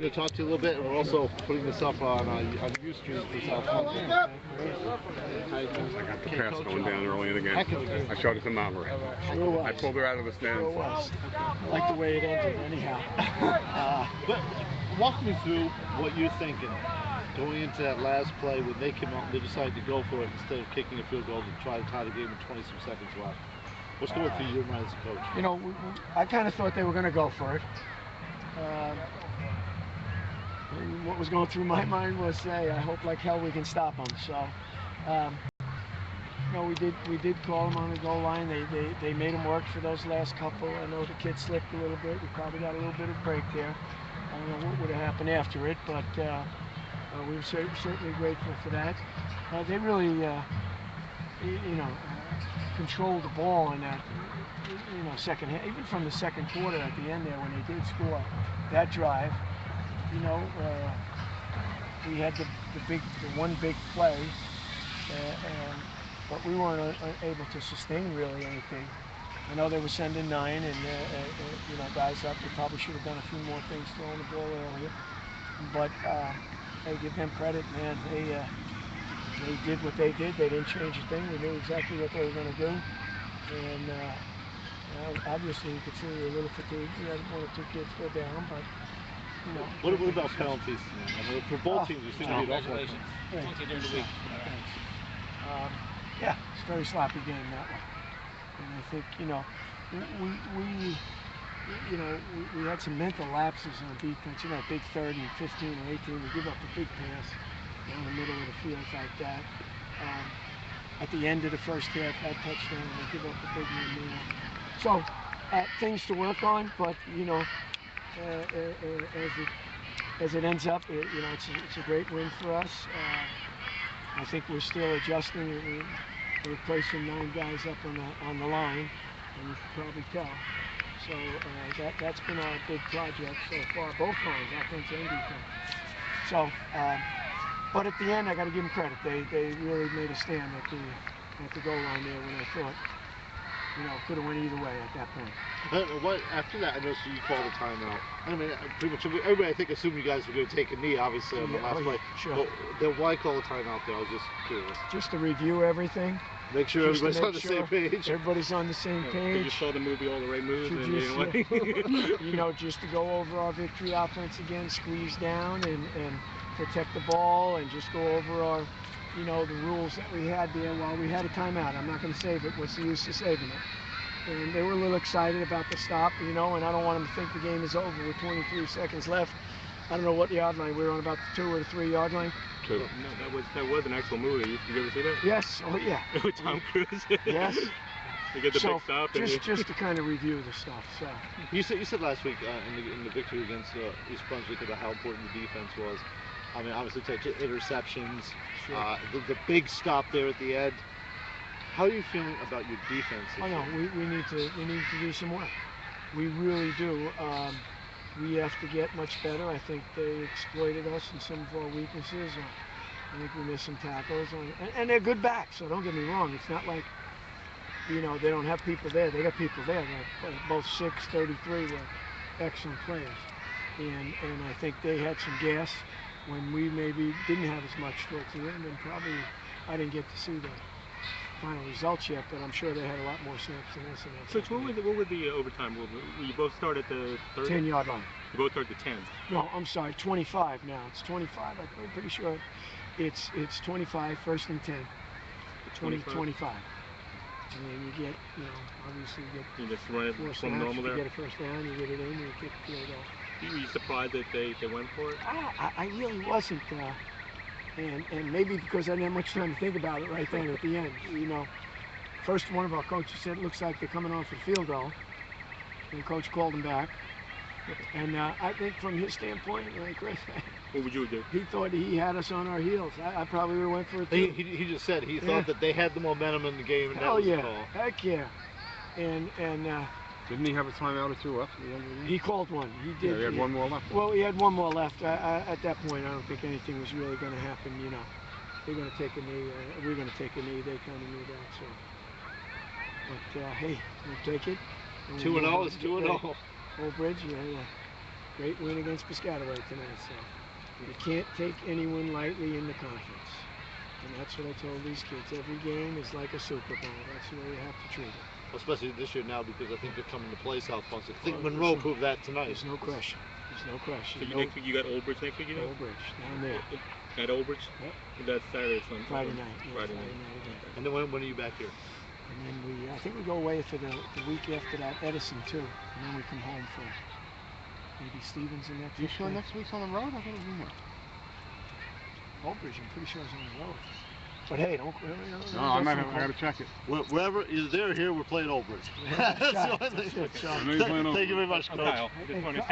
going to talk to you a little bit, and we're also putting this up on Ustream for South London. I got the pass going down early in the game. I showed it to Mama. I pulled her out of the stands. Sure was. I like the way it ended anyhow. But walk me through what you're thinking going into that last play when they came out and they decided to go for it instead of kicking a field goal to try to tie the game with 20 some seconds left. What's going through your mind as a coach? You know, I kind of thought they were going to go for it. What was going through my mind was, hey, I hope like hell we can stop them. So, you know, we did call them on the goal line. They made them work for those last couple. I know the kid slipped a little bit. We probably got a little bit of break there. I don't know what would have happened after it, but we were certainly grateful for that. They really, you know, controlled the ball in that, you know, second half, even from the second quarter at the end there when they did score that drive. You know, we had the one big play, but we weren't able to sustain really anything. I know they were sending 9 and you know, guys up. They probably should have done a few more things throwing the ball earlier. But hey, give them credit, man. They did what they did. They didn't change a thing. We knew exactly what they were going to do. And obviously, you could see we were a little fatigued. We had 1 or 2 kids go down, but you know. What about penalties? I mean, for both teams, you seem to be awful. Thank you during the week. Thanks. Yeah, it's a very sloppy game that way. And I think, you know, we had some mental lapses on defense. You know, big 30, 15, or 18. We give up a big pass down the middle of the field like that. At the end of the first half, that touchdown, we give up a big one there. So, things to work on, but, you know, as it ends up, you know, it's a great win for us. I think we're still adjusting. We're placing 9 guys up on the line, and you can probably tell. So that's been our big project so far, both lines, offense and defense. So, but at the end, I got to give them credit. They really made a stand at the goal line there when I thought, you know, could have went either way at that point. After that, I noticed you called a timeout. I mean, pretty much everybody, I think, assumed you guys were going to take a knee, obviously, on the last play. Sure. But then why call a timeout there? I was just curious. Just to review everything. Make sure everybody's on the same page. Everybody's on the same page. You saw the movie All the Right Moves, and you know, you know, just to go over our victory offense again, squeeze down and protect the ball, and just go over our, you know, the rules that we had there while we had a timeout. I'm not going to save it. What's the use of saving it? And they were a little excited about the stop, you know, and I don't want them to think the game is over with 23 seconds left. I don't know what the yard line. We were on about the 2 or the 3 yard line. 2. No, that was an actual movie. Did you ever see that? Yes. Oh yeah. With Tom Cruise. Yes. You get the big stop. Just to kind of review the stuff. So. You said last week in the victory against East Brunswick about how important the defense was. I mean, obviously, interceptions, Sure. The big stop there at the end. How are you feeling about your defense? Oh no, we need to do some work. We really do. We have to get much better. I think they exploited us in some of our weaknesses. I think we missed some tackles, and they're good backs. So don't get me wrong. It's not like, you know, they don't have people there. They got people there. They're both 6'33" were excellent players, and I think they had some gas when we maybe didn't have as much towards the end, and probably I didn't get to see the final results yet, but I'm sure they had a lot more snaps than us. So what would the overtime rule? You both start at the 10 yard line. You both start at the 10. No, I'm sorry, 25 now. It's 25. I'm pretty sure it's 25, 1st and 10. 25. And then you get, you know, obviously you just run it from normal there. You get a first down, you get it in, you kick the field goal. Were you surprised that they went for it? I really wasn't. And maybe because I didn't have much time to think about it right then at the end. You know, first one of our coaches said it looks like they're coming on for the field goal. And the coach called him back. And I think from his standpoint, Chris, what would you do? He thought he had us on our heels. I probably would have went for it too. He just said he thought that they had the momentum in the game, and that was the call. Heck yeah. And didn't he have a timeout or 2 left at the end of the game? He called one. He did. Yeah, he had 1 more left. Well, he had 1 more left. At that point, I don't think anything was really going to happen. You know, they're going to take a knee. We're going to take a knee. They kind of knew that. So, but hey, we'll take it. 2-0 is 2-0. Old Bridge, great win against Piscataway tonight, so you can't take anyone lightly in the conference. And that's what I told these kids. Every game is like a Super Bowl. That's the way you have to treat it. Especially this year now, because I think they're coming to play South Boston. I think Monroe proved that tonight. There's no question. There's no question. So next week you got Old Bridge next week, you know? Old Bridge, down there. At Old Bridge? Yep. That's Saturday or Sunday? Friday night. Yeah, Friday night again. And then when are you back here? And then I think we go away for the week after that, Edison too. And then we come home for maybe Stevens the next week. You sure next week's on the road? I thought it was in here. Old Bridge, I'm pretty sure it's on the road. But hey, don't. No, I gotta check it. Wherever, either there or here, we're playing Old Bridge. That's the only thing. I know you're playing over. Thank you very much, Coach. Kyle, just want to